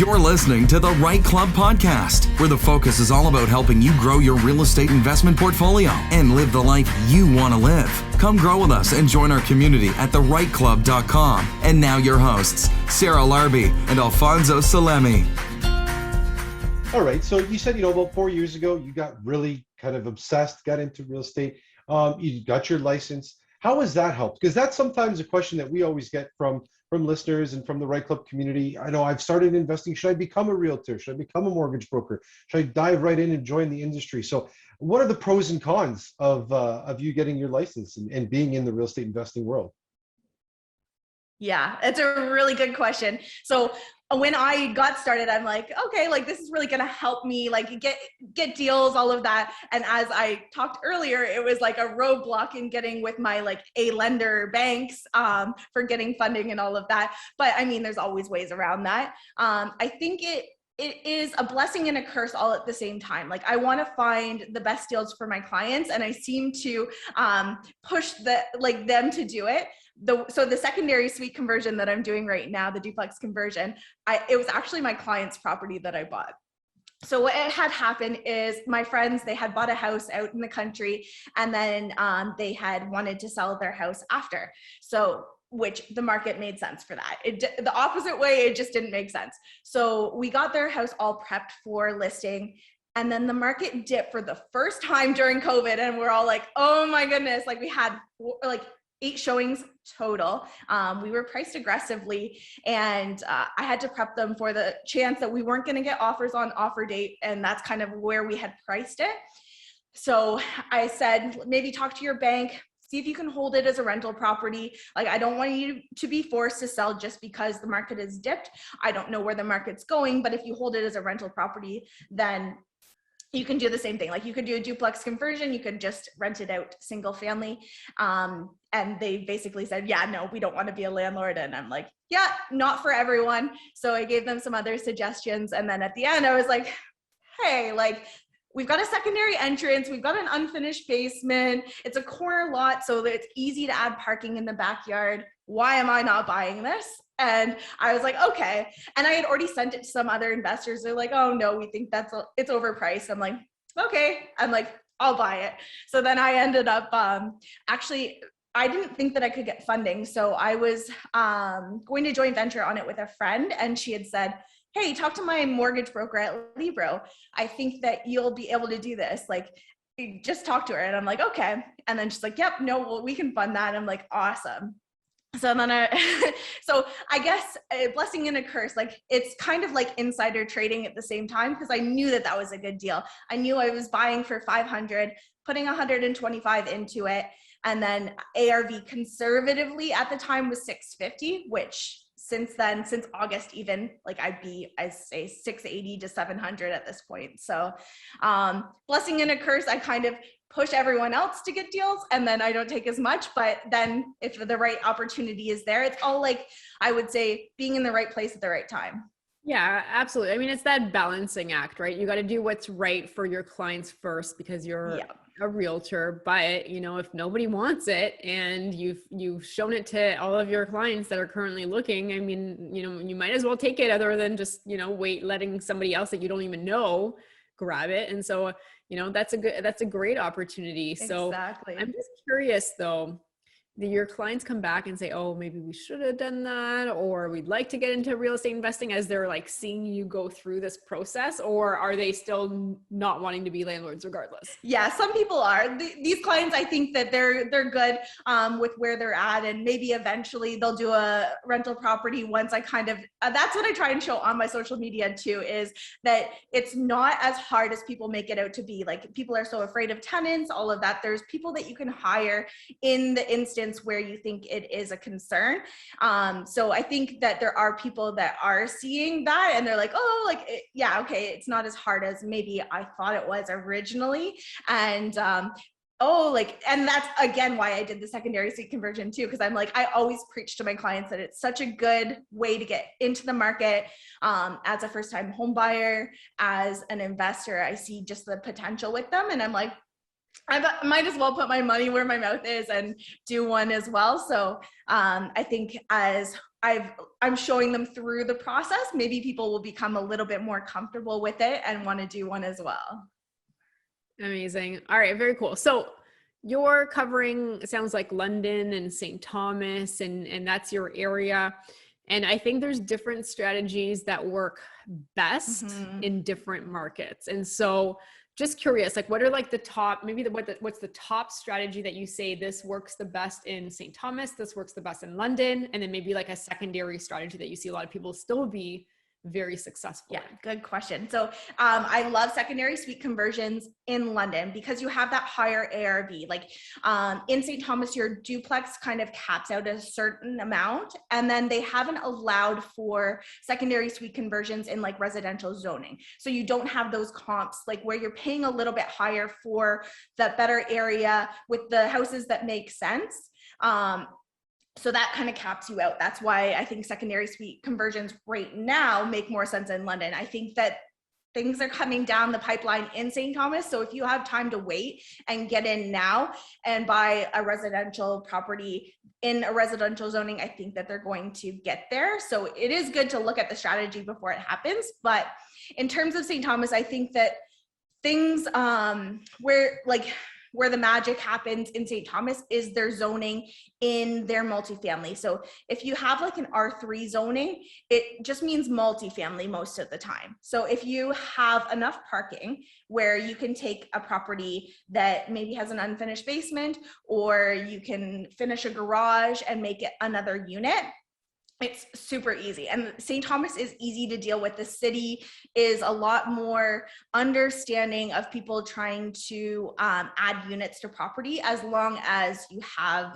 You're listening to the REITE Club podcast, where the focus is all about helping you grow your real estate investment portfolio and live the life you want to live. Come grow with us and join our community at thereiteclub.com. And now your hosts, Sarah Larby and Alfonso Salemi. All right. So you said, about 4 years ago, you got really kind of obsessed, got into real estate. You got your license. How has that helped? Because that's sometimes a question that we always get from listeners and from the REITE Club community. I know I've started investing. Should I become a realtor? Should I become a mortgage broker? Should I dive right in and join the industry? So what are the pros and cons of you getting your license and being in the real estate investing world? Yeah, it's a really good question. So when I got started, I'm like, okay, like this is really going to help me like get deals, all of that. And as I talked earlier, it was like a roadblock in getting with my like lender banks for getting funding and all of that. But I mean, there's always ways around that. I think it is a blessing and a curse all at the same time. Like I want to find the best deals for my clients, and I seem to push them to do it. So the secondary suite conversion that I'm doing right now, the duplex conversion, it was actually my client's property that I bought. So what had happened is my friends, they had bought a house out in the country, and then they had wanted to sell their house after. So which the market made sense for that. The opposite way, it just didn't make sense. So we got their house all prepped for listing. And then the market dipped for the first time during COVID. And we're all like, oh my goodness. Like we had like 8 showings total. We were priced aggressively, and I had to prep them for the chance that we weren't going to get offers on offer date. And that's kind of where we had priced it. So I said, maybe talk to your bank, see if you can hold it as a rental property. Like, I don't want you to be forced to sell just because the market has dipped. I don't know where the market's going, but if you hold it as a rental property, then you can do the same thing. Like you could do a duplex conversion, you could just rent it out single family. And they basically said, yeah, no, we don't want to be a landlord. And I'm like, yeah, not for everyone. So I gave them some other suggestions. And then at the end I was like, hey, like we've got a secondary entrance, we've got an unfinished basement, it's a corner lot, so that it's easy to add parking in the backyard. Why am I not buying this? And I was like, okay. And I had already sent it to some other investors. They're like, oh no, we think it's overpriced. I'm like, okay. I'm like, I'll buy it. So then I ended up, actually, I didn't think that I could get funding. So I was going to joint venture on it with a friend, and she had said, hey, talk to my mortgage broker at Libro. I think that you'll be able to do this. Like, just talk to her. And I'm like, okay. And then she's like, yep, no, well, we can fund that. And I'm like, awesome. So then so I guess a blessing and a curse, like it's kind of like insider trading at the same time, because I knew that was a good deal. I knew I was buying for 500, putting 125 into it. And then ARV conservatively at the time was 650, which since then, since August even, like I say 680 to 700 at this point. So blessing and a curse, I kind of push everyone else to get deals, and then I don't take as much. But then if the right opportunity is there, it's all like, I would say, being in the right place at the right time. Yeah, absolutely. I mean, it's that balancing act, right? You got to do what's right for your clients first, because you're a realtor. But if nobody wants it and you've shown it to all of your clients that are currently looking, I mean, you might as well take it, other than just letting somebody else that you don't even know grab it. And so that's a great opportunity. So exactly. I'm just curious though, do your clients come back and say, oh, maybe we should have done that, or we'd like to get into real estate investing, as they're like seeing you go through this process? Or are they still not wanting to be landlords regardless? Yeah, some people are. These clients, I think that they're good with where they're at, and maybe eventually they'll do a rental property once I kind of, that's what I try and show on my social media too, is that it's not as hard as people make it out to be. Like, people are so afraid of tenants, all of that. There's people that you can hire in the instance where you think it is a concern. So I think that there are people that are seeing that, and they're like, oh, like, yeah, okay, it's not as hard as maybe I thought it was originally. And and that's again why I did the secondary suite conversion too, because I'm like, I always preach to my clients that it's such a good way to get into the market. As a first-time home buyer, as an investor, I see just the potential with them, and I'm like, I might as well put my money where my mouth is and do one as well. So I think as I'm showing them through the process, maybe people will become a little bit more comfortable with it and want to do one as well. Amazing. All right, very cool. So you're covering, it sounds like London and St. Thomas, and that's your area. And I think there's different strategies that work best in different markets. And so just curious, like what are like the top, maybe what's the top strategy that you say this works the best in St. Thomas, this works the best in London, and then maybe like a secondary strategy that you see a lot of people still be very successful? Yeah, good question. So I love secondary suite conversions in London because you have that higher ARV. Like in St. Thomas, your duplex kind of caps out a certain amount, and then they haven't allowed for secondary suite conversions in like residential zoning. So you don't have those comps like where you're paying a little bit higher for that better area with the houses that make sense. So that kind of caps you out. That's why I think secondary suite conversions right now make more sense in London. I think that things are coming down the pipeline in St. Thomas. So if you have time to wait and get in now and buy a residential property in a residential zoning, I think that they're going to get there. So it is good to look at the strategy before it happens. But in terms of St. Thomas, I think that things where the magic happens in St. Thomas is their zoning in their multifamily. So if you have like an R3 zoning, it just means multifamily most of the time. So if you have enough parking where you can take a property that maybe has an unfinished basement, or you can finish a garage and make it another unit, it's super easy. And St. Thomas is easy to deal with. The city is a lot more understanding of people trying to add units to property as long as you have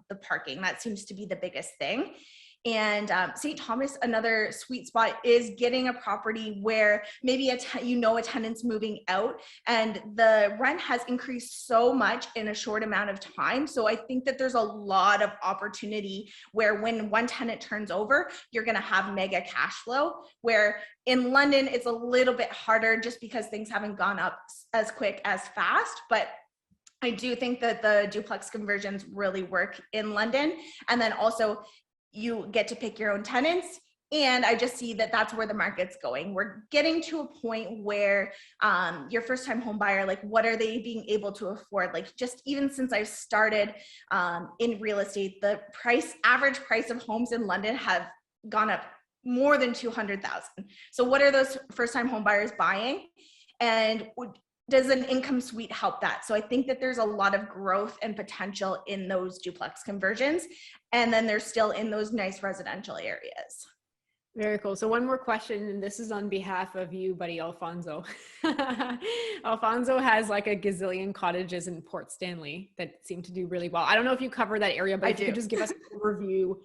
the parking. That seems to be the biggest thing. And St. Thomas, another sweet spot is getting a property where maybe a tenant's moving out and the rent has increased so much in a short amount of time. So I think that there's a lot of opportunity where when one tenant turns over, you're going to have mega cash flow, where in London, it's a little bit harder just because things haven't gone up as quick as fast. But I do think that the duplex conversions really work in London. And then also, you get to pick your own tenants. And I just see that that's where the market's going. We're getting to a point where your first time home buyer, like what are they being able to afford? Like just even since I've started in real estate, the average price of homes in London have gone up more than 200,000. So what are those first time home buyers buying? And does an income suite help that? So I think that there's a lot of growth and potential in those duplex conversions. And then they're still in those nice residential areas. Very cool. So one more question, and this is on behalf of you, buddy Alfonso. Alfonso has like a gazillion cottages in Port Stanley that seem to do really well. I don't know if you cover that area, but if you could just give us an overview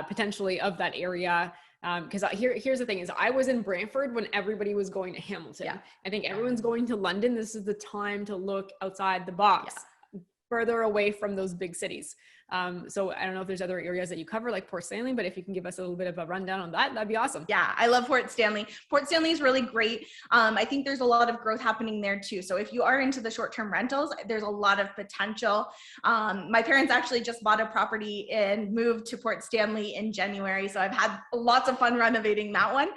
potentially of that area. Because here's the thing is I was in Brantford when everybody was going to Hamilton. Yeah. I think everyone's going to London. This is the time to look outside the box, further away from those big cities. So I don't know if there's other areas that you cover like Port Stanley, but if you can give us a little bit of a rundown on that, that'd be awesome. Yeah, I love Port Stanley. Port Stanley is really great. I think there's a lot of growth happening there too. So if you are into the short-term rentals, there's a lot of potential. My parents actually just bought a property and moved to Port Stanley in January. So I've had lots of fun renovating that one.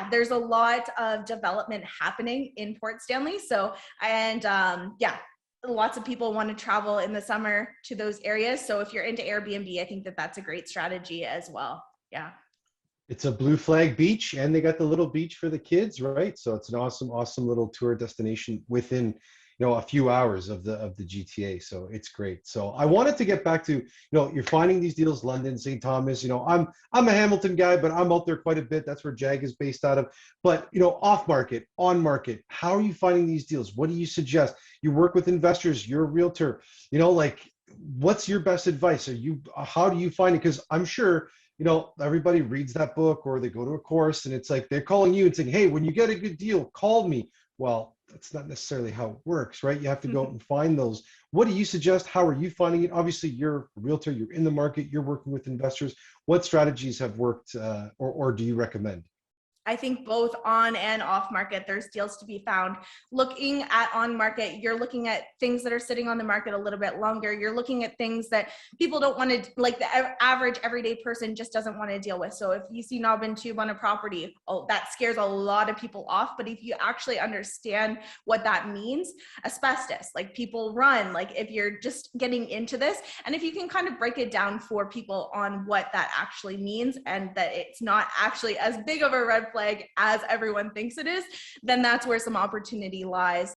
There's a lot of development happening in Port Stanley. So, lots of people want to travel in the summer to those areas. So if you're into Airbnb, I think that that's a great strategy as well. Yeah. It's a blue flag beach and they got the little beach for the kids, right? So it's an awesome little tour destination within, a few hours of the GTA. So it's great. So I wanted to get back to, you're finding these deals, London, St. Thomas, I'm a Hamilton guy, but I'm out there quite a bit. That's where Jag is based out of. But, off market, on market, how are you finding these deals? What do you suggest? You work with investors, you're a realtor, what's your best advice? How do you find it? Because I'm sure, everybody reads that book or they go to a course and it's like, they're calling you and saying, hey, when you get a good deal, call me. Well, that's not necessarily how it works, right? You have to go out and find those. What do you suggest? How are you finding it? Obviously, you're a realtor, you're in the market, you're working with investors. What strategies have worked or do you recommend? I think both on and off market, there's deals to be found. Looking at on market, you're looking at things that are sitting on the market a little bit longer. You're looking at things that people don't want to, like the average everyday person just doesn't want to deal with. So if you see knob and tube on a property, that scares a lot of people off. But if you actually understand what that means, asbestos, like people run, like if you're just getting into this, and if you can kind of break it down for people on what that actually means, and that it's not actually as big of a red flag as everyone thinks it is, then that's where some opportunity lies.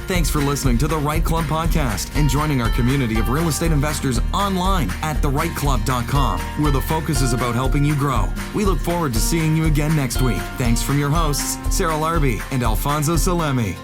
Thanks for listening to the REITE Club podcast and joining our community of real estate investors online at thereiteclub.com, where the focus is about helping you grow. We look forward to seeing you again next week. Thanks from your hosts, Sarah Larby and Alfonso Salemi.